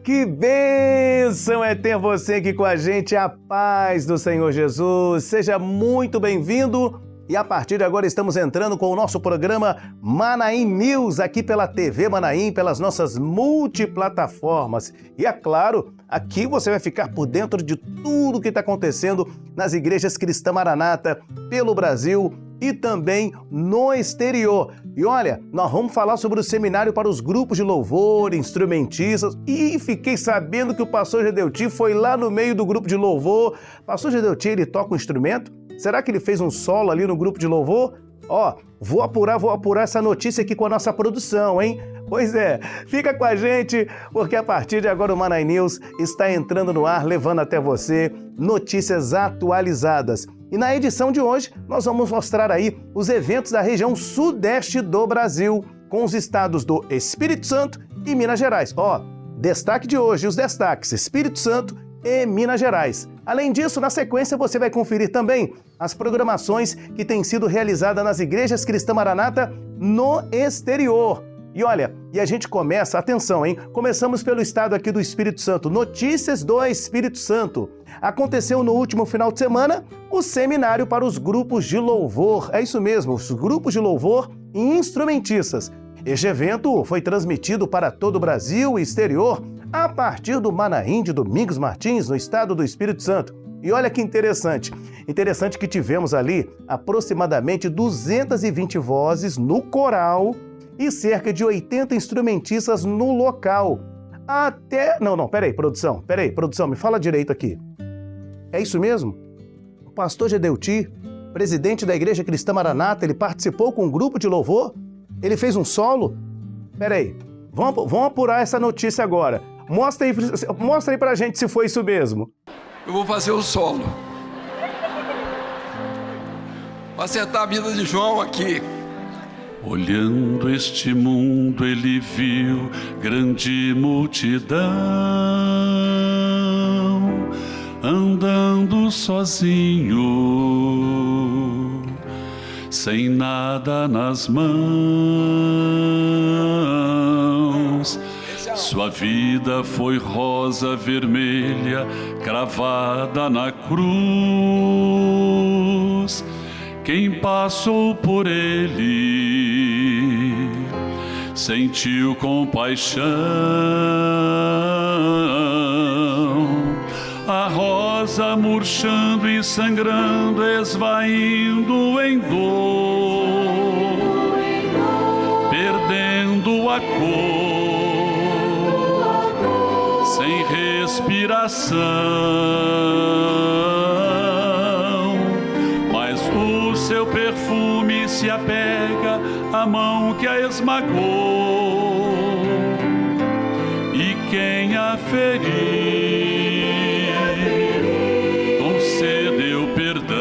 Que bênção é ter você aqui com a gente, a paz do Senhor Jesus. Seja muito bem-vindo. E a partir de agora estamos entrando com o nosso programa Manaim News, aqui pela TV Manaim, pelas nossas multiplataformas. E é claro, aqui você vai ficar por dentro de tudo que está acontecendo nas igrejas Cristã Maranata, pelo Brasil e também no exterior. E olha, nós vamos falar sobre o seminário para os grupos de louvor, instrumentistas, e fiquei sabendo que o pastor Gedeuti foi lá no meio do grupo de louvor. Pastor Gedeuti, ele toca um instrumento? Será que ele fez um solo ali no grupo de louvor? Ó, vou apurar essa notícia aqui com a nossa produção, hein? Pois é, fica com a gente, porque a partir de agora o Manaim News está entrando no ar, levando até você notícias atualizadas. E na edição de hoje, nós vamos mostrar aí os eventos da região sudeste do Brasil, com os estados do Espírito Santo e Minas Gerais. Ó, destaque de hoje, os destaques, Espírito Santo e Minas Gerais. Além disso, na sequência você vai conferir também as programações que têm sido realizadas nas igrejas Cristã Maranata no exterior. E olha, e a gente começa, atenção, hein? Começamos pelo estado aqui do Espírito Santo, notícias do Espírito Santo. Aconteceu no último final de semana o seminário para os grupos de louvor. É isso mesmo, os grupos de louvor e instrumentistas. Este evento foi transmitido para todo o Brasil e exterior a partir do Manaim de Domingos Martins, no estado do Espírito Santo. E olha que interessante que tivemos ali aproximadamente 220 vozes no coral e cerca de 80 instrumentistas no local. Peraí, produção, me fala direito aqui. É isso mesmo? O pastor Gedeuti, presidente da Igreja Cristã Maranata, ele participou com um grupo de louvor? Ele fez um solo? Peraí, vamos apurar essa notícia agora. Mostra aí pra gente se foi isso mesmo. Eu vou fazer o solo. Vou acertar a vida de João aqui. Olhando este mundo, ele viu grande multidão, andando sozinho, sem nada nas mãos. Sua vida foi rosa vermelha, cravada na cruz. Quem passou por ele sentiu compaixão. A rosa murchando e sangrando, esvaindo em dor, perdendo a cor, sem respiração. Mas o seu perfume se apega à mão que a esmagou, e quem a feriu concedeu perdão.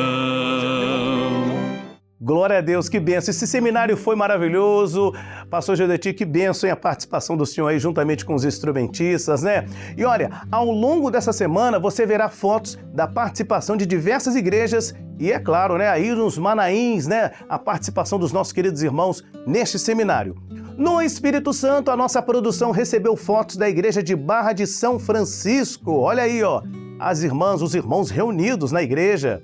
Glória a Deus, que bênção. Esse seminário foi maravilhoso. Pastor Gedeuti, que bênção a participação do senhor aí juntamente com os instrumentistas, né? E olha, ao longo dessa semana você verá fotos da participação de diversas igrejas e, é claro, né, aí nos Manaíns, né, a participação dos nossos queridos irmãos neste seminário. No Espírito Santo, a nossa produção recebeu fotos da igreja de Barra de São Francisco. Olha aí, ó, as irmãs, os irmãos reunidos na igreja.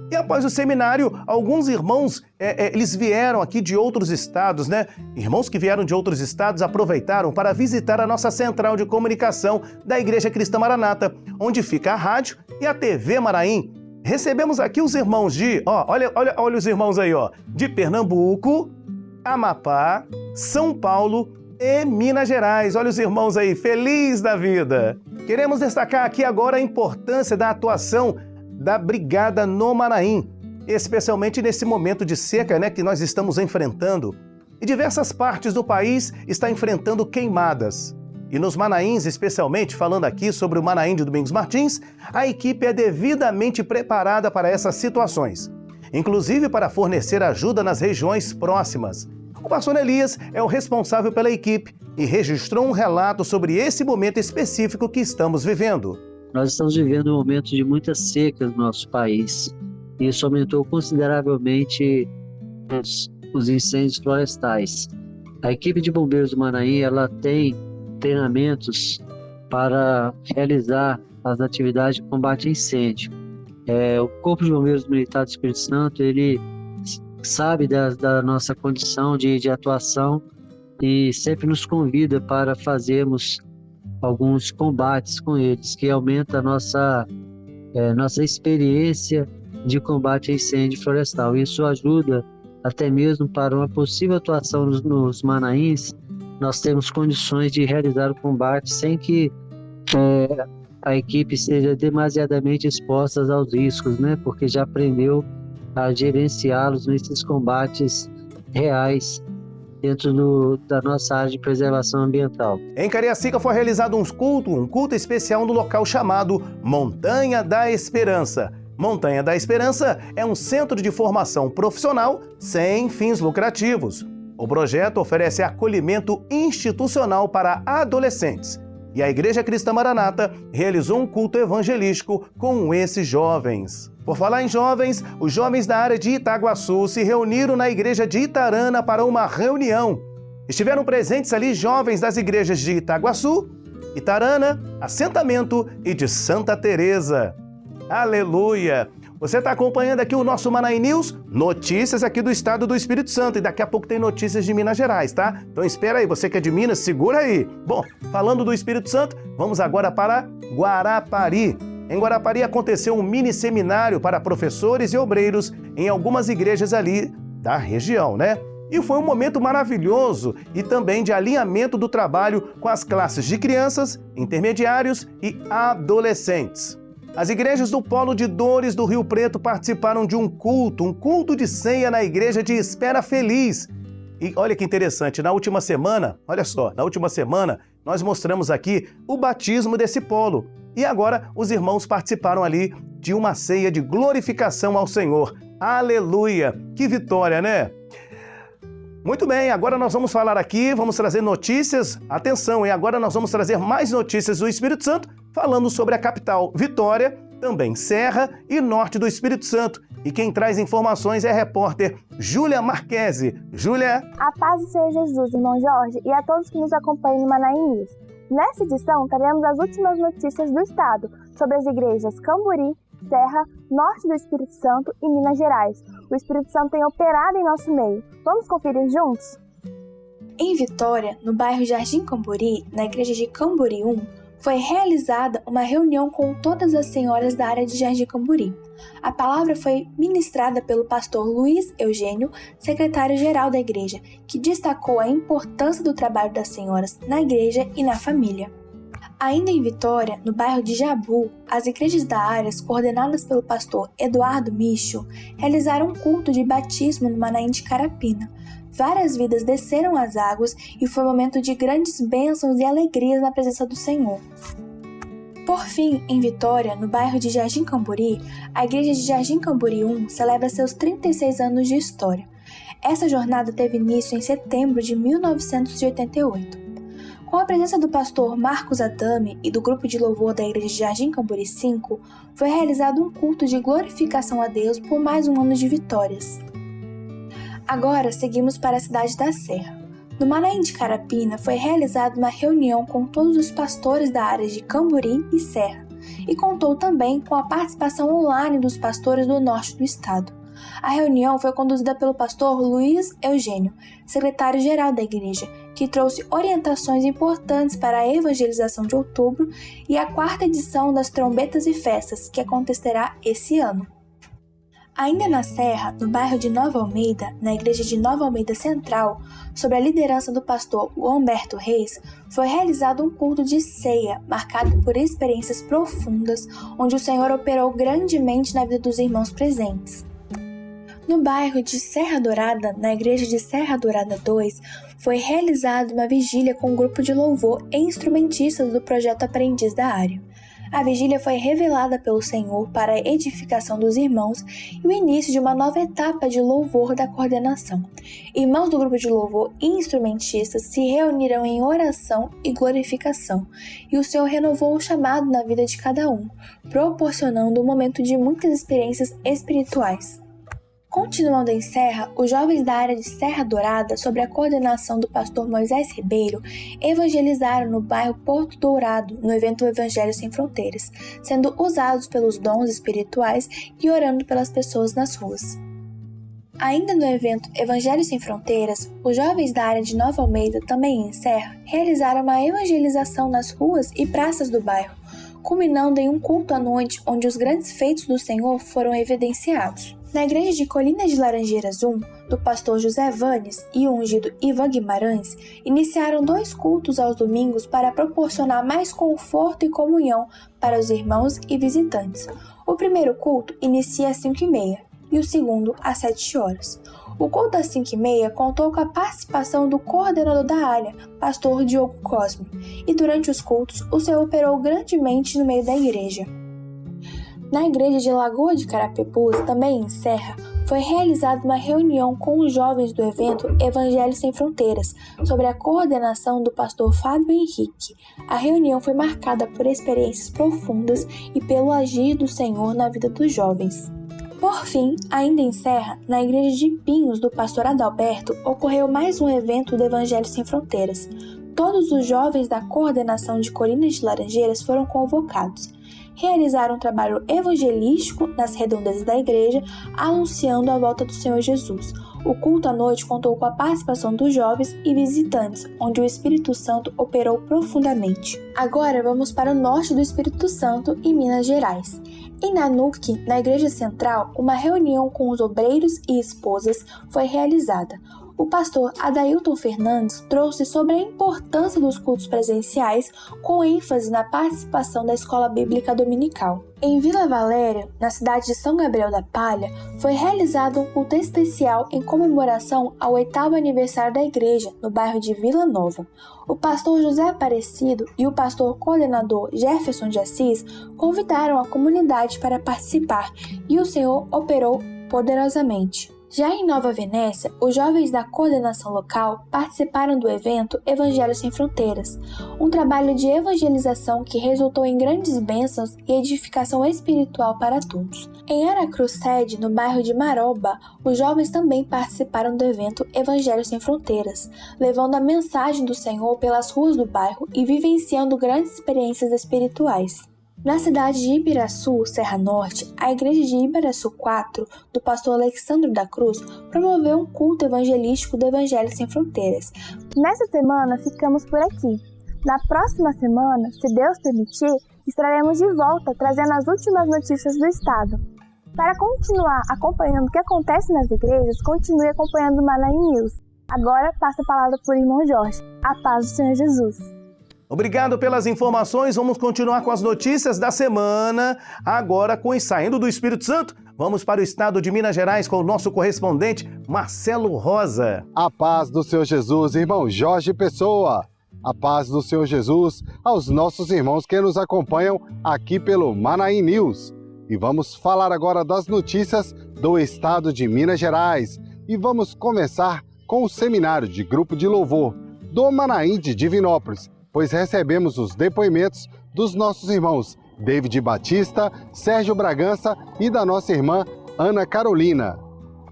E após o seminário, alguns irmãos, eles vieram aqui de outros estados, né? Irmãos que vieram de outros estados aproveitaram para visitar a nossa central de comunicação da Igreja Cristã Maranata, onde fica a rádio e a TV Manaim. Recebemos aqui os irmãos de, olha os irmãos aí, ó, de Pernambuco, Amapá, São Paulo e Minas Gerais. Olha os irmãos aí, feliz da vida. Queremos destacar aqui agora a importância da atuação da Brigada no Manaim, especialmente nesse momento de seca, né, que nós estamos enfrentando. E diversas partes do país estão enfrentando queimadas. E nos Manaíns, especialmente, falando aqui sobre o Manaim de Domingos Martins, a equipe é devidamente preparada para essas situações, inclusive para fornecer ajuda nas regiões próximas. O pastor Elias é o responsável pela equipe e registrou um relato sobre esse momento específico que estamos vivendo. Nós estamos vivendo um momento de muita seca no nosso país. Isso aumentou consideravelmente os incêndios florestais. A equipe de bombeiros do Manaim, ela tem treinamentos para realizar as atividades de combate a incêndio. O Corpo de Bombeiros Militar do Espírito Santo, ele sabe da nossa condição de atuação e sempre nos convida para fazermos alguns combates com eles, que aumenta a nossa experiência de combate a incêndio florestal. Isso ajuda até mesmo para uma possível atuação nos Manaíns. Nós temos condições de realizar o combate sem que a equipe seja demasiadamente exposta aos riscos, né? Porque já aprendeu a gerenciá-los nesses combates reais dentro da nossa área de preservação ambiental. Em Cariacica foi realizado um culto especial no local chamado Montanha da Esperança. Montanha da Esperança é um centro de formação profissional sem fins lucrativos. O projeto oferece acolhimento institucional para adolescentes. E a Igreja Cristã Maranata realizou um culto evangelístico com esses jovens. Por falar em jovens, os jovens da área de Itaguaçu se reuniram na igreja de Itarana para uma reunião. Estiveram presentes ali jovens das igrejas de Itaguaçu, Itarana, Assentamento e de Santa Teresa. Aleluia! Você está acompanhando aqui o nosso Manaí News, notícias aqui do estado do Espírito Santo, e daqui a pouco tem notícias de Minas Gerais, tá? Então espera aí, você que é de Minas, segura aí. Bom, falando do Espírito Santo, vamos agora para Guarapari. Em Guarapari aconteceu um mini seminário para professores e obreiros em algumas igrejas ali da região, né? E foi um momento maravilhoso e também de alinhamento do trabalho com as classes de crianças, intermediários e adolescentes. As igrejas do Polo de Dores do Rio Preto participaram de um culto de ceia na igreja de Espera Feliz. E olha que interessante, na última semana nós mostramos aqui o batismo desse polo. E agora os irmãos participaram ali de uma ceia de glorificação ao Senhor. Aleluia! Que vitória, né? Muito bem, agora nós vamos falar aqui, vamos trazer notícias. Atenção, e agora nós vamos trazer mais notícias do Espírito Santo, falando sobre a capital Vitória, também Serra e Norte do Espírito Santo. E quem traz informações é a repórter Júlia Marquesi. Júlia? A paz do Senhor Jesus, irmão Jorge, e a todos que nos acompanham no Manaí News. Nessa edição, teremos as últimas notícias do estado sobre as igrejas Camburi, Serra, Norte do Espírito Santo e Minas Gerais. O Espírito Santo tem operado em nosso meio. Vamos conferir juntos? Em Vitória, no bairro Jardim Camburi, na igreja de Camburi 1, foi realizada uma reunião com todas as senhoras da área de Jardim Camburi. A palavra foi ministrada pelo pastor Luiz Eugênio, secretário-geral da igreja, que destacou a importância do trabalho das senhoras na igreja e na família. Ainda em Vitória, no bairro de Jabu, as igrejas da área, coordenadas pelo pastor Eduardo Micho, realizaram um culto de batismo no Manaim de Carapina. Várias vidas desceram as águas e foi um momento de grandes bênçãos e alegrias na presença do Senhor. Por fim, em Vitória, no bairro de Jardim Camburi, a igreja de Jardim Camburi 1 celebra seus 36 anos de história. Essa jornada teve início em setembro de 1988. Com a presença do pastor Marcos Adame e do grupo de louvor da igreja de Jardim Camburi 5, foi realizado um culto de glorificação a Deus por mais um ano de vitórias. Agora seguimos para a cidade da Serra. No Manaim de Carapina foi realizada uma reunião com todos os pastores da área de Camburi e Serra e contou também com a participação online dos pastores do norte do estado. A reunião foi conduzida pelo pastor Luiz Eugênio, secretário-geral da igreja, que trouxe orientações importantes para a evangelização de outubro e a 4ª edição das Trombetas e Festas, que acontecerá esse ano. Ainda na Serra, no bairro de Nova Almeida, na igreja de Nova Almeida Central, sob a liderança do pastor Humberto Reis, foi realizado um culto de ceia, marcado por experiências profundas, onde o Senhor operou grandemente na vida dos irmãos presentes. No bairro de Serra Dourada, na igreja de Serra Dourada 2, foi realizada uma vigília com um grupo de louvor e instrumentistas do projeto Aprendiz da Área. A vigília foi revelada pelo Senhor para a edificação dos irmãos e o início de uma nova etapa de louvor da coordenação. Irmãos do grupo de louvor e instrumentistas se reuniram em oração e glorificação, e o Senhor renovou o chamado na vida de cada um, proporcionando um momento de muitas experiências espirituais. Continuando em Serra, os jovens da área de Serra Dourada, sob a coordenação do pastor Moisés Ribeiro, evangelizaram no bairro Porto Dourado, no evento Evangelho Sem Fronteiras, sendo usados pelos dons espirituais e orando pelas pessoas nas ruas. Ainda no evento Evangelho Sem Fronteiras, os jovens da área de Nova Almeida, também em Serra, realizaram uma evangelização nas ruas e praças do bairro, culminando em um culto à noite onde os grandes feitos do Senhor foram evidenciados. Na igreja de Colina de Laranjeiras 1, do pastor José Vanes e o ungido Ivan Guimarães, iniciaram 2 cultos aos domingos para proporcionar mais conforto e comunhão para os irmãos e visitantes. O primeiro culto inicia às 5h30 e o segundo às 7 horas. O culto às 5h30 contou com a participação do coordenador da área, pastor Diogo Cosme, e durante os cultos o Senhor operou grandemente no meio da igreja. Na igreja de Lagoa de Carapebus, também em Serra, foi realizada uma reunião com os jovens do evento Evangelho Sem Fronteiras, sob a coordenação do pastor Fábio Henrique. A reunião foi marcada por experiências profundas e pelo agir do Senhor na vida dos jovens. Por fim, ainda em Serra, na igreja de Pinhos do pastor Adalberto, ocorreu mais um evento do Evangelho Sem Fronteiras. Todos os jovens da coordenação de Colina de Laranjeiras foram convocados. Realizaram um trabalho evangelístico nas redondezas da igreja, anunciando a volta do Senhor Jesus. O culto à noite contou com a participação dos jovens e visitantes, onde o Espírito Santo operou profundamente. Agora vamos para o norte do Espírito Santo, em Minas Gerais. Em Nanuque, na Igreja Central, uma reunião com os obreiros e esposas foi realizada. O pastor Adailton Fernandes trouxe sobre a importância dos cultos presenciais, com ênfase na participação da escola bíblica dominical. Em Vila Valéria, na cidade de São Gabriel da Palha, foi realizado um culto especial em comemoração ao 8º aniversário da igreja, no bairro de Vila Nova. O pastor José Aparecido e o pastor coordenador Jefferson de Assis convidaram a comunidade para participar e o Senhor operou poderosamente. Já em Nova Venécia, os jovens da coordenação local participaram do evento Evangelho Sem Fronteiras, um trabalho de evangelização que resultou em grandes bênçãos e edificação espiritual para todos. Em Aracruz Sede, no bairro de Maroba, os jovens também participaram do evento Evangelho Sem Fronteiras, levando a mensagem do Senhor pelas ruas do bairro e vivenciando grandes experiências espirituais. Na cidade de Ibiraçu, Serra Norte, a igreja de Ibiraçu 4, do pastor Alexandre da Cruz, promoveu um culto evangelístico do Evangelho Sem Fronteiras. Nessa semana ficamos por aqui. Na próxima semana, se Deus permitir, estaremos de volta trazendo as últimas notícias do estado. Para continuar acompanhando o que acontece nas igrejas, continue acompanhando o Manaim News. Agora passo a palavra para o irmão Jorge. A paz do Senhor Jesus. Obrigado pelas informações. Vamos continuar com as notícias da semana, agora com Saindo do Espírito Santo. Vamos para o estado de Minas Gerais com o nosso correspondente, Marcelo Rosa. A paz do Senhor Jesus, irmão Jorge Pessoa. A paz do Senhor Jesus aos nossos irmãos que nos acompanham aqui pelo Manaim News. E vamos falar agora das notícias do estado de Minas Gerais. E vamos começar com o seminário de grupo de louvor do Manaim de Divinópolis, pois recebemos os depoimentos dos nossos irmãos David Batista, Sérgio Bragança e da nossa irmã Ana Carolina.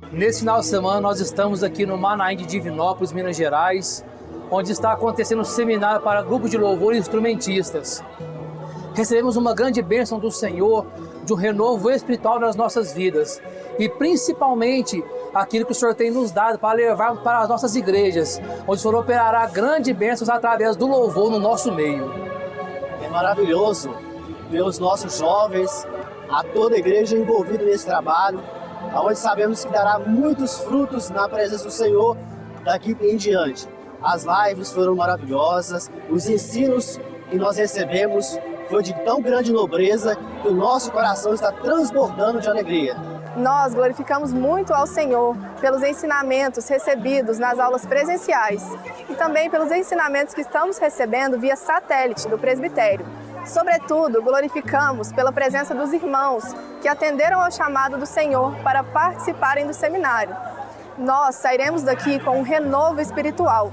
Nesse final de semana nós estamos aqui no Manaim de Divinópolis, Minas Gerais, onde está acontecendo um seminário para grupo de louvor e instrumentistas. Recebemos uma grande bênção do Senhor, de um renovo espiritual nas nossas vidas e principalmente aquilo que o Senhor tem nos dado para levar para as nossas igrejas, onde o Senhor operará grandes bênçãos através do louvor no nosso meio. É maravilhoso ver os nossos jovens, a toda a igreja envolvida nesse trabalho, onde sabemos que dará muitos frutos na presença do Senhor daqui em diante. As lives foram maravilhosas, os ensinos que nós recebemos foi de tão grande nobreza que o nosso coração está transbordando de alegria. Nós glorificamos muito ao Senhor pelos ensinamentos recebidos nas aulas presenciais e também pelos ensinamentos que estamos recebendo via satélite do presbitério. Sobretudo, glorificamos pela presença dos irmãos que atenderam ao chamado do Senhor para participarem do seminário. Nós sairemos daqui com um renovo espiritual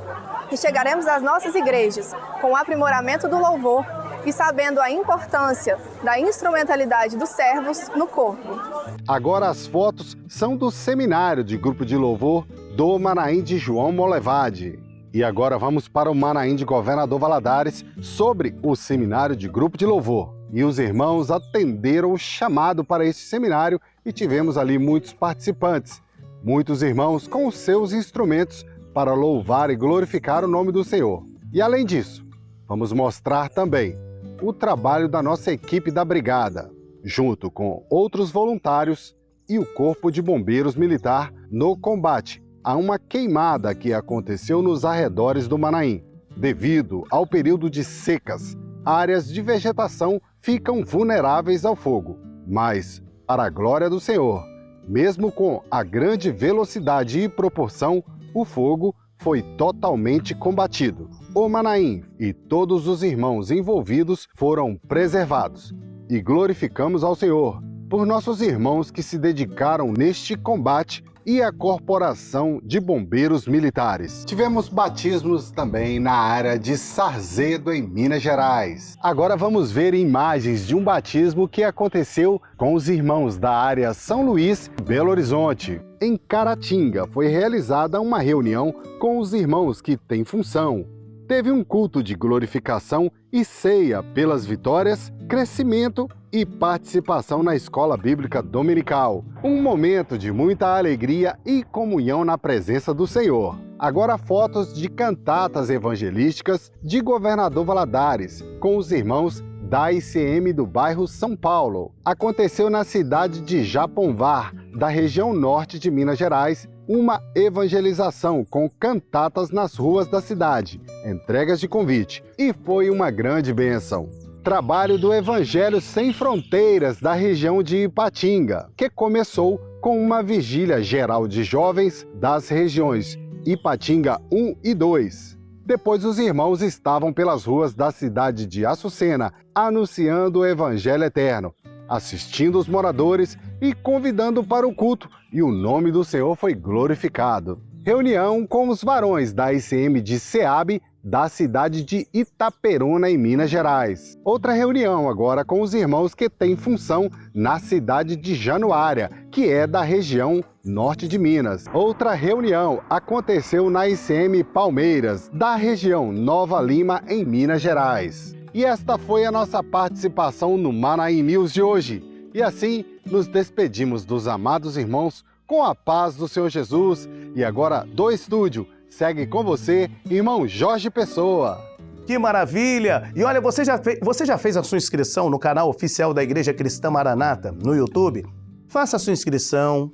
e chegaremos às nossas igrejas com o aprimoramento do louvor e sabendo a importância da instrumentalidade dos servos no corpo. Agora as fotos são do seminário de grupo de louvor do Manaim de João Molevade. E agora vamos para o Manaim de Governador Valadares sobre o seminário de grupo de louvor. E os irmãos atenderam o chamado para esse seminário e tivemos ali muitos participantes, muitos irmãos com os seus instrumentos para louvar e glorificar o nome do Senhor. E além disso, vamos mostrar também o trabalho da nossa equipe da Brigada, junto com outros voluntários e o Corpo de Bombeiros Militar no combate a uma queimada que aconteceu nos arredores do Manaim. Devido ao período de secas, áreas de vegetação ficam vulneráveis ao fogo. Mas, para a glória do Senhor, mesmo com a grande velocidade e proporção, o fogo foi totalmente combatido. O Manaim e todos os irmãos envolvidos foram preservados. E glorificamos ao Senhor por nossos irmãos que se dedicaram neste combate e a Corporação de Bombeiros Militares. Tivemos batismos também na área de Sarzedo, em Minas Gerais. Agora vamos ver imagens de um batismo que aconteceu com os irmãos da área São Luís, Belo Horizonte. Em Caratinga foi realizada uma reunião com os irmãos que têm função. Teve um culto de glorificação e ceia pelas vitórias, crescimento e participação na escola bíblica dominical. Um momento de muita alegria e comunhão na presença do Senhor. Agora fotos de cantatas evangelísticas de Governador Valadares, com os irmãos da ICM do bairro São Paulo. Aconteceu na cidade de Japonvar, da região norte de Minas Gerais, uma evangelização com cantatas nas ruas da cidade, entregas de convite, e foi uma grande bênção. Trabalho do Evangelho Sem Fronteiras da região de Ipatinga, que começou com uma vigília geral de jovens das regiões Ipatinga 1 e 2. Depois os irmãos estavam pelas ruas da cidade de Açucena, anunciando o Evangelho Eterno, assistindo os moradores e convidando para o culto, e o nome do Senhor foi glorificado. Reunião com os varões da ICM de Ceabe, da cidade de Itaperuna, em Minas Gerais. Outra reunião agora com os irmãos que têm função na cidade de Januária, que é da região norte de Minas. Outra reunião aconteceu na ICM Palmeiras, da região Nova Lima, em Minas Gerais. E esta foi a nossa participação no Manaim News de hoje. E assim nos despedimos dos amados irmãos com a paz do Senhor Jesus. E agora do estúdio segue com você, irmão Jorge Pessoa. Que maravilha! E olha, você já fez a sua inscrição no canal oficial da Igreja Cristã Maranata no YouTube? Faça a sua inscrição,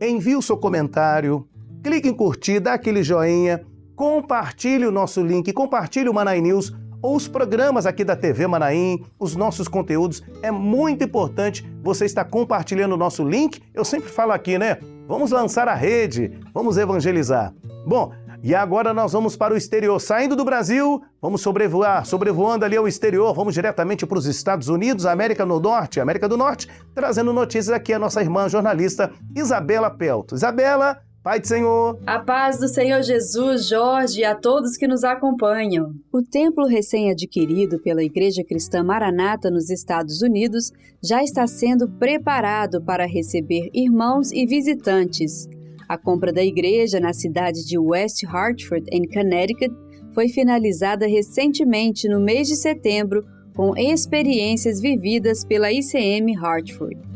envie o seu comentário, clique em curtir, dá aquele joinha, compartilhe o nosso link, compartilhe o Manaim News ou os programas aqui da TV Manaim, os nossos conteúdos. É muito importante você estar compartilhando o nosso link. Eu sempre falo aqui, né? Vamos lançar a rede, vamos evangelizar. Bom, e agora nós vamos para o exterior. Saindo do Brasil, vamos sobrevoando ali ao exterior, vamos diretamente para os Estados Unidos, América do Norte, trazendo notícias aqui a nossa irmã jornalista Isabela Pelto. Isabela, Pai do Senhor. A paz do Senhor Jesus, Jorge, e a todos que nos acompanham. O templo recém-adquirido pela Igreja Cristã Maranata nos Estados Unidos já está sendo preparado para receber irmãos e visitantes. A compra da igreja na cidade de West Hartford, em Connecticut, foi finalizada recentemente no mês de setembro com experiências vividas pela ICM Hartford.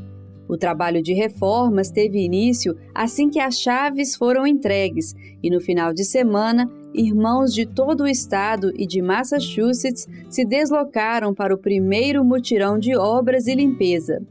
O trabalho de reformas teve início assim que as chaves foram entregues e no final de semana, irmãos de todo o estado e de Massachusetts se deslocaram para o primeiro mutirão de obras e limpeza.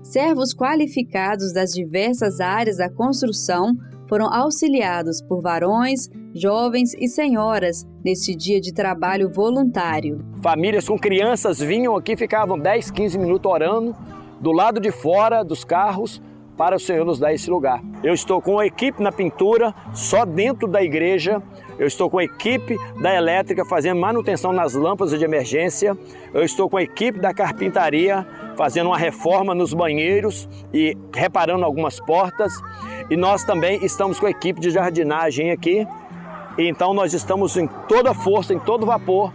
Servos qualificados das diversas áreas da construção foram auxiliados por varões, jovens e senhoras neste dia de trabalho voluntário. Famílias com crianças vinham aqui, ficavam 10, 15 minutos orando do lado de fora dos carros para o Senhor nos dar esse lugar. Eu estou com a equipe na pintura, só dentro da igreja. Eu estou com a equipe da elétrica fazendo manutenção nas lâmpadas de emergência. Eu estou com a equipe da carpintaria fazendo uma reforma nos banheiros e reparando algumas portas. E nós também estamos com a equipe de jardinagem aqui. E então nós estamos em toda força, em todo vapor.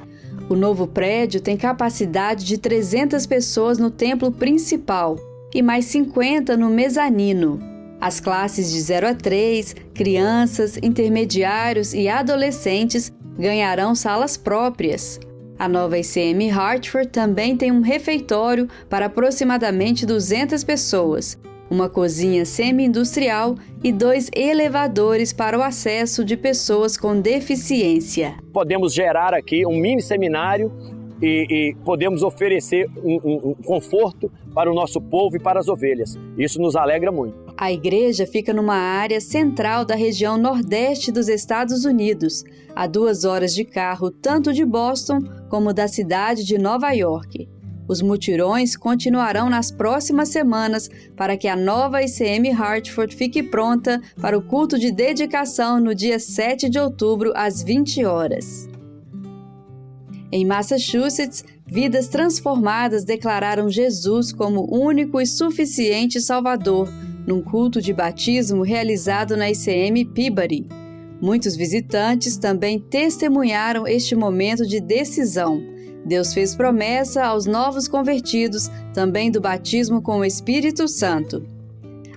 O novo prédio tem capacidade de 300 pessoas no templo principal e mais 50 no mezanino. As classes de 0 a 3, crianças, intermediários e adolescentes ganharão salas próprias. A nova ICM Hartford também tem um refeitório para aproximadamente 200 pessoas, uma cozinha semi-industrial e 2 elevadores para o acesso de pessoas com deficiência. Podemos gerar aqui um mini seminário e podemos oferecer um conforto para o nosso povo e para as ovelhas. Isso nos alegra muito. A igreja fica numa área central da região nordeste dos Estados Unidos, a 2 horas de carro tanto de Boston como da cidade de Nova York. Os mutirões continuarão nas próximas semanas para que a nova ICM Hartford fique pronta para o culto de dedicação no dia 7 de outubro, às 20 horas. Em Massachusetts, vidas transformadas declararam Jesus como único e suficiente Salvador, num culto de batismo realizado na ICM Peabody. Muitos visitantes também testemunharam este momento de decisão. Deus fez promessa aos novos convertidos também do batismo com o Espírito Santo.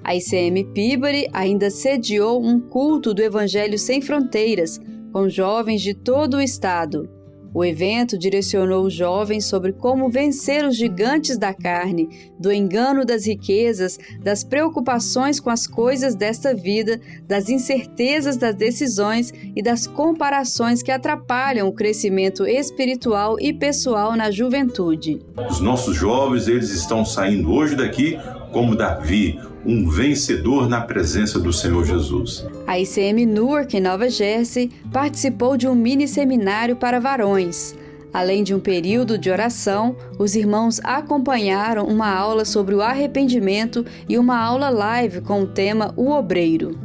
A ICM Peabody ainda sediou um culto do Evangelho Sem Fronteiras, com jovens de todo o estado. O evento direcionou os jovens sobre como vencer os gigantes da carne, do engano das riquezas, das preocupações com as coisas desta vida, das incertezas das decisões e das comparações que atrapalham o crescimento espiritual e pessoal na juventude. Os nossos jovens, eles estão saindo hoje daqui como Davi, um vencedor na presença do Senhor Jesus. A ICM Newark, em Nova Jersey, participou de um mini-seminário para varões. Além de um período de oração, os irmãos acompanharam uma aula sobre o arrependimento e uma aula live com o tema O Obreiro.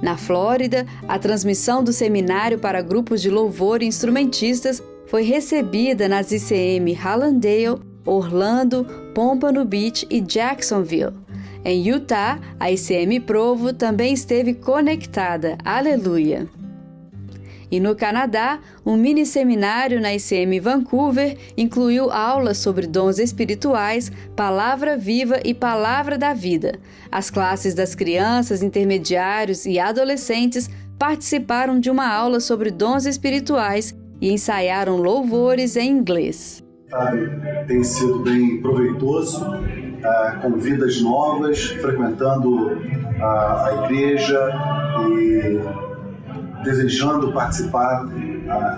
Na Flórida, a transmissão do seminário para grupos de louvor e instrumentistas foi recebida nas ICM Hallandale, Orlando, Pompano Beach e Jacksonville. Em Utah, a ICM Provo também esteve conectada. Aleluia! E no Canadá, um mini-seminário na ICM Vancouver incluiu aulas sobre dons espirituais, palavra viva e palavra da vida. As classes das crianças, intermediários e adolescentes participaram de uma aula sobre dons espirituais e ensaiaram louvores em inglês. Tem sido bem proveitoso, com vidas novas, frequentando a igreja e desejando participar,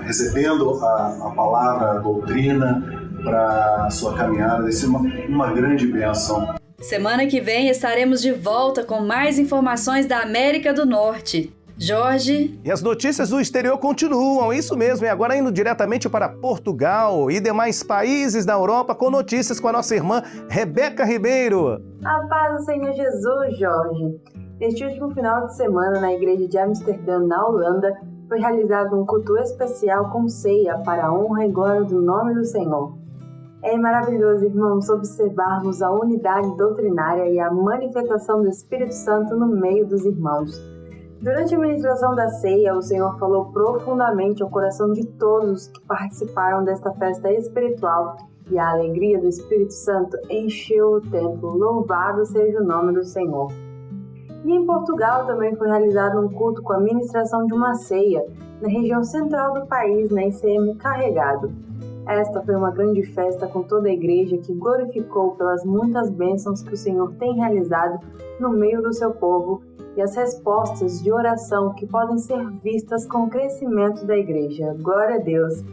recebendo a palavra, a doutrina para a sua caminhada. Vai ser uma grande bênção. Semana que vem estaremos de volta com mais informações da América do Norte. Jorge. E as notícias do exterior continuam, isso mesmo, e agora indo diretamente para Portugal e demais países da Europa com notícias com a nossa irmã Rebeca Ribeiro. A paz do Senhor Jesus, Jorge. Neste último final de semana, na igreja de Amsterdã, na Holanda, foi realizado um culto especial com ceia para a honra e glória do nome do Senhor. É maravilhoso, irmãos, observarmos a unidade doutrinária e a manifestação do Espírito Santo no meio dos irmãos. Durante a ministração da ceia, o Senhor falou profundamente ao coração de todos que participaram desta festa espiritual e a alegria do Espírito Santo encheu o templo. Louvado seja o nome do Senhor. E em Portugal também foi realizado um culto com a ministração de uma ceia na região central do país, na ICM Carregado. Esta foi uma grande festa com toda a igreja que glorificou pelas muitas bênçãos que o Senhor tem realizado no meio do seu povo e as respostas de oração que podem ser vistas com o crescimento da igreja. Glória a Deus!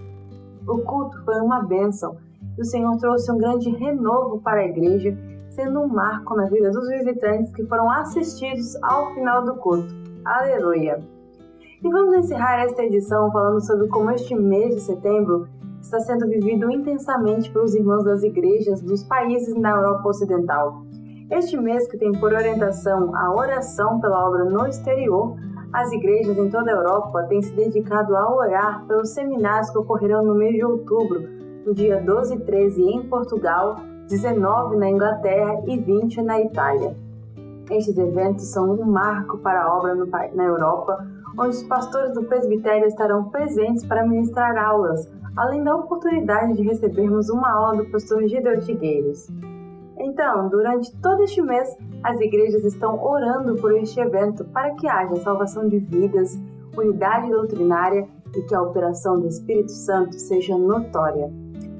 O culto foi uma bênção e o Senhor trouxe um grande renovo para a igreja, sendo um marco na vida dos visitantes que foram assistidos ao final do culto. Aleluia! E vamos encerrar esta edição falando sobre como este mês de setembro está sendo vivido intensamente pelos irmãos das igrejas dos países na Europa Ocidental. Este mês, que tem por orientação a oração pela obra no exterior, as igrejas em toda a Europa têm se dedicado a orar pelos seminários que ocorrerão no mês de outubro, no dia 12 e 13 em Portugal, 19 na Inglaterra e 20 na Itália. Estes eventos são um marco para a obra na Europa, onde os pastores do presbitério estarão presentes para ministrar aulas, além da oportunidade de recebermos uma aula do pastor Gideon Figueiros. Então, durante todo este mês, as igrejas estão orando por este evento para que haja salvação de vidas, unidade doutrinária e que a operação do Espírito Santo seja notória.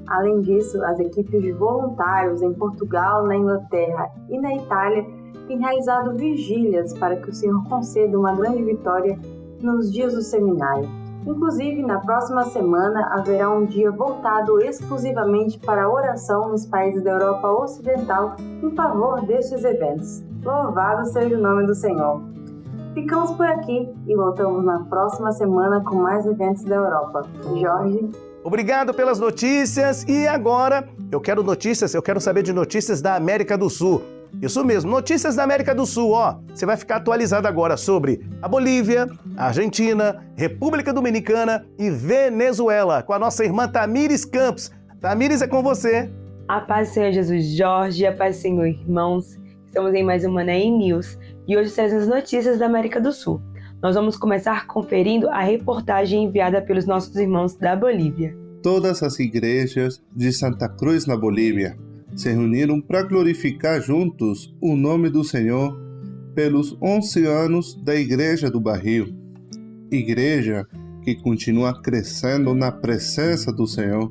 Além disso, as equipes de voluntários em Portugal, na Inglaterra e na Itália têm realizado vigílias para que o Senhor conceda uma grande vitória nos dias do seminário. Inclusive, na próxima semana haverá um dia voltado exclusivamente para a oração nos países da Europa Ocidental em favor destes eventos. Louvado seja o nome do Senhor! Ficamos por aqui e voltamos na próxima semana com mais eventos da Europa. Jorge? Obrigado pelas notícias e agora eu quero saber de notícias da América do Sul. Isso mesmo, notícias da América do Sul, ó. Você vai ficar atualizado agora sobre a Bolívia, a Argentina, República Dominicana e Venezuela, com a nossa irmã Tamires Campos. Tamires, é com você. A paz do Senhor Jesus, Jorge, a paz do Senhor, irmãos. Estamos em mais uma Manaim News e hoje trazemos as notícias da América do Sul. Nós vamos começar conferindo a reportagem enviada pelos nossos irmãos da Bolívia. Todas as igrejas de Santa Cruz, na Bolívia, se reuniram para glorificar juntos o nome do Senhor pelos 11 anos da Igreja do Barril. Igreja que continua crescendo na presença do Senhor.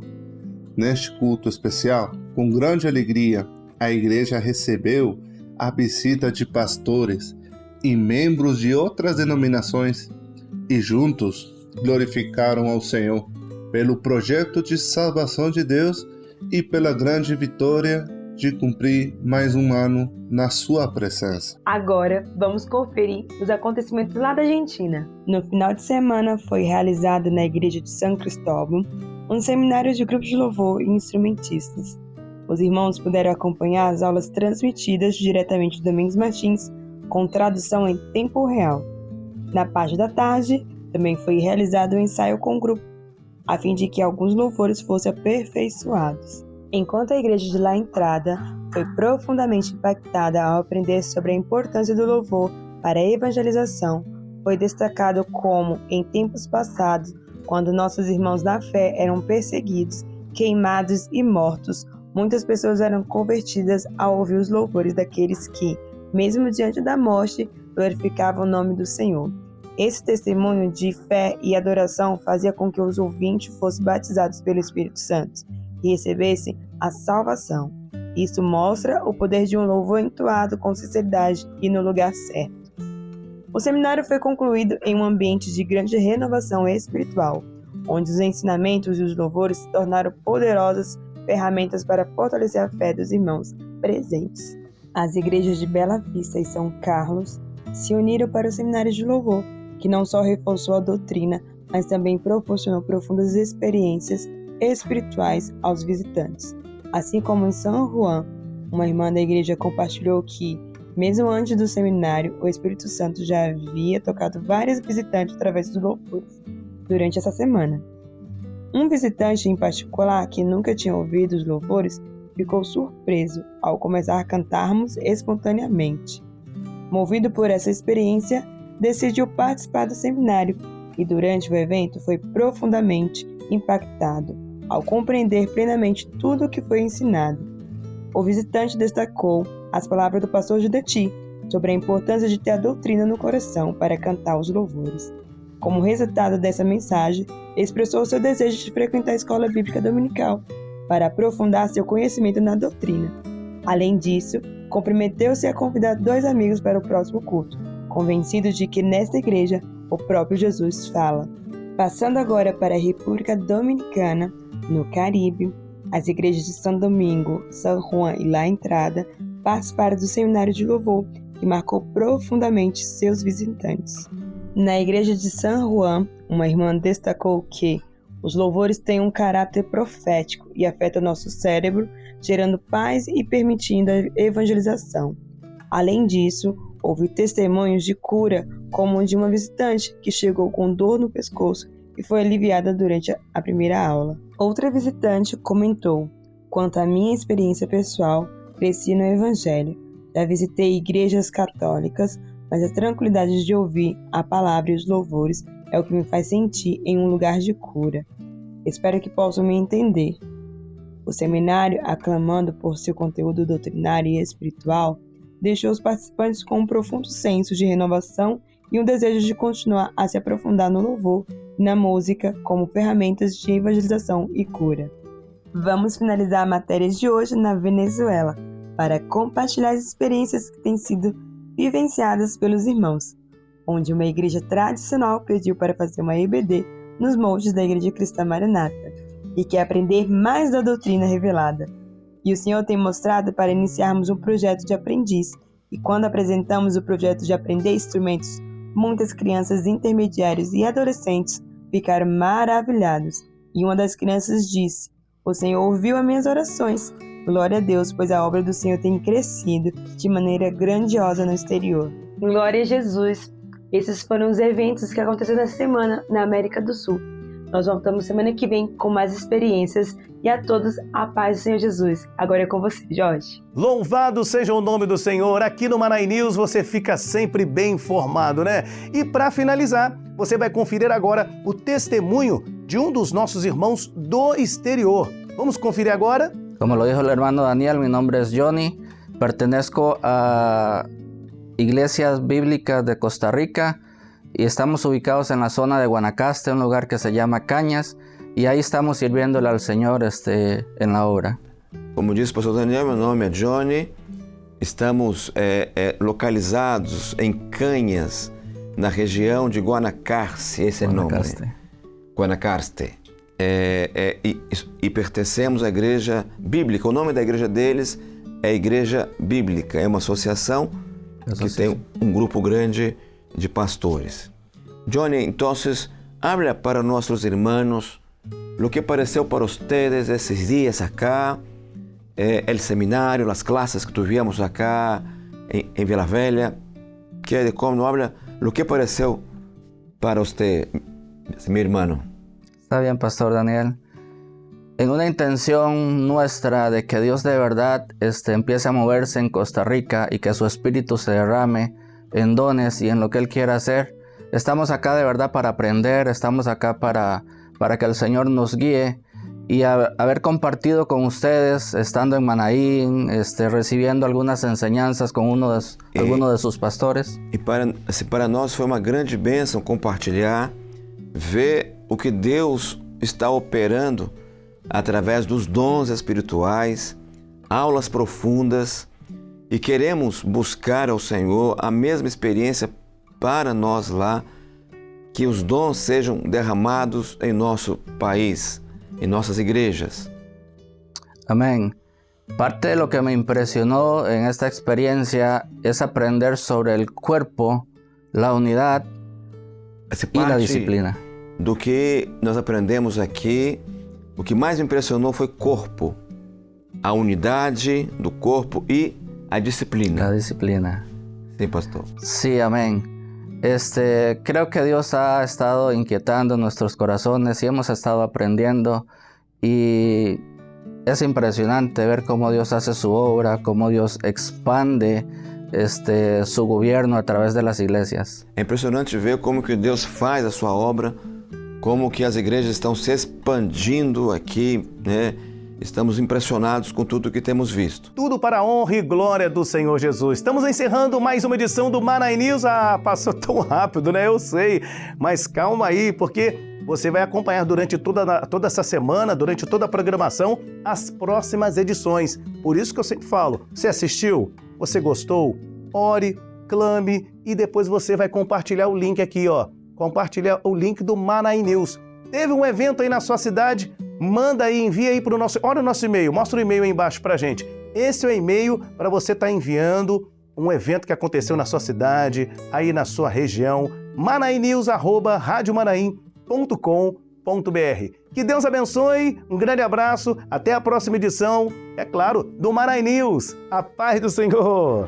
Neste culto especial, com grande alegria, a igreja recebeu a visita de pastores e membros de outras denominações e juntos glorificaram ao Senhor pelo projeto de salvação de Deus e pela grande vitória de cumprir mais um ano na sua presença. Agora, vamos conferir os acontecimentos lá da Argentina. No final de semana, foi realizado na igreja de São Cristóvão um seminário de grupos de louvor e instrumentistas. Os irmãos puderam acompanhar as aulas transmitidas diretamente de Domingos Martins, com tradução em tempo real. Na parte da tarde, também foi realizado um ensaio com o grupo, a fim de que alguns louvores fossem aperfeiçoados. Enquanto a igreja de La Entrada foi profundamente impactada ao aprender sobre a importância do louvor para a evangelização, foi destacado como, em tempos passados, quando nossos irmãos da fé eram perseguidos, queimados e mortos, muitas pessoas eram convertidas ao ouvir os louvores daqueles que, mesmo diante da morte, glorificavam o nome do Senhor. Esse testemunho de fé e adoração fazia com que os ouvintes fossem batizados pelo Espírito Santo e recebessem a salvação. Isso mostra o poder de um louvor entoado com sinceridade e no lugar certo. O seminário foi concluído em um ambiente de grande renovação espiritual, onde os ensinamentos e os louvores se tornaram poderosas ferramentas para fortalecer a fé dos irmãos presentes. As igrejas de Bela Vista e São Carlos se uniram para o seminário de louvor, que não só reforçou a doutrina, mas também proporcionou profundas experiências espirituais aos visitantes. Assim como em São Juan, uma irmã da igreja compartilhou que, mesmo antes do seminário, o Espírito Santo já havia tocado vários visitantes através dos louvores durante essa semana. Um visitante em particular, que nunca tinha ouvido os louvores, ficou surpreso ao começar a cantarmos espontaneamente. Movido por essa experiência, decidiu participar do seminário e durante o evento foi profundamente impactado ao compreender plenamente tudo o que foi ensinado. O visitante destacou as palavras do pastor Judeti sobre a importância de ter a doutrina no coração para cantar os louvores. Como resultado dessa mensagem, expressou seu desejo de frequentar a escola bíblica dominical para aprofundar seu conhecimento na doutrina. Além disso, comprometeu-se a convidar 2 amigos para o próximo culto, convencido de que nesta igreja o próprio Jesus fala. Passando agora para a República Dominicana, no Caribe, as igrejas de São Domingo, São Juan e La Entrada participaram do seminário de louvor, que marcou profundamente seus visitantes. Na igreja de São Juan, uma irmã destacou que os louvores têm um caráter profético e afetam nosso cérebro, gerando paz e permitindo a evangelização. Além disso, houve testemunhos de cura, como o de uma visitante que chegou com dor no pescoço e foi aliviada durante a primeira aula. Outra visitante comentou: quanto à minha experiência pessoal, cresci no Evangelho. Já visitei igrejas católicas, mas a tranquilidade de ouvir a palavra e os louvores é o que me faz sentir em um lugar de cura. Espero que possam me entender. O seminário, aclamando por seu conteúdo doutrinário e espiritual, deixou os participantes com um profundo senso de renovação e um desejo de continuar a se aprofundar no louvor e na música como ferramentas de evangelização e cura. Vamos finalizar a matéria de hoje na Venezuela, para compartilhar as experiências que têm sido vivenciadas pelos irmãos, onde uma igreja tradicional pediu para fazer uma EBD nos moldes da Igreja Cristã Maranata e quer aprender mais da doutrina revelada. E o Senhor tem mostrado para iniciarmos um projeto de aprendiz, e quando apresentamos o projeto de aprender instrumentos, muitas crianças intermediárias e adolescentes ficaram maravilhados. E uma das crianças disse: "O Senhor ouviu as minhas orações. Glória a Deus, pois a obra do Senhor tem crescido de maneira grandiosa no exterior." Glória a Jesus! Esses foram os eventos que aconteceram essa semana na América do Sul. Nós voltamos semana que vem com mais experiências e a todos a paz do Senhor Jesus. Agora é com você, Jorge. Louvado seja o nome do Senhor. Aqui no Manaí News você fica sempre bem informado, né? E para finalizar, você vai conferir agora o testemunho de um dos nossos irmãos do exterior. Vamos conferir agora? Como lo dijo el hermano Daniel, mi nombre es Johnny. Pertenezco a Iglesias Bíblicas de Costa Rica y estamos ubicados en la zona de Guanacaste, un lugar que se llama Cañas, y ahí estamos sirviéndole al Señor en la obra. Como disse o pastor Daniel, meu nome é Johnny. Estamos localizados em Cañas, na região de Guanacaste, esse é o nome. Guanacaste. E pertencemos à Igreja Bíblica. O nome da igreja deles é Igreja Bíblica. É uma associação que tem um grupo grande de pastores. Johnny, entonces, habla para nuestros hermanos lo que pareceu para ustedes esses dias acá, el seminario, las clases que tuvimos acá en Vila Velha. Que de como habla lo que pareceu para usted, mi hermano. Está bien, Pastor Daniel. En una intención nuestra de que Dios de verdad empiece a moverse en Costa Rica y que su espíritu se derrame en dones y en lo que Él quiera hacer, estamos acá de verdad para aprender, estamos acá para que el Señor nos guíe, y haber compartido con ustedes, estando en Manaí, recibiendo algunas enseñanzas con alguno de sus pastores. E para nós foi uma grande bênção compartilhar, ver o que Deus está operando através dos dons espirituais, aulas profundas, e queremos buscar ao Senhor a mesma experiência para nós lá, que os dons sejam derramados em nosso país, en nuestras iglesias. Amén. Parte de lo que me impresionó en esta experiencia es aprender sobre el cuerpo, la unidad y la disciplina. Do que nós aprendemos aqui, o que mais me impressionou foi corpo, a unidade do corpo e a disciplina. La disciplina. Sí, pastor. Sí, amén. Creo que Dios ha estado inquietando nuestros corazones y hemos estado aprendiendo, y es impresionante ver cómo Dios hace su obra, cómo Dios expande su gobierno a través de las iglesias. É impressionante ver como que Deus faz a sua obra, como que as igrejas estão se expandindo aqui, né? Estamos impressionados com tudo que temos visto. Tudo para a honra e glória do Senhor Jesus. Estamos encerrando mais uma edição do Manaí News. Passou tão rápido, né? Eu sei. Mas calma aí, porque você vai acompanhar durante toda essa semana, durante toda a programação, as próximas edições. Por isso que eu sempre falo, você assistiu? Você gostou? Ore, clame e depois você vai compartilhar o link aqui, ó. Compartilhar o link do Manaí News. Teve um evento aí na sua cidade? Manda aí, envia aí para o nosso... Olha o nosso e-mail, mostra o e-mail aí embaixo para a gente. Esse é o e-mail para você estar enviando um evento que aconteceu na sua cidade, aí na sua região, manainews@radiomanaim.com.br. Que Deus abençoe, um grande abraço, até a próxima edição, é claro, do Manaí News. A paz do Senhor!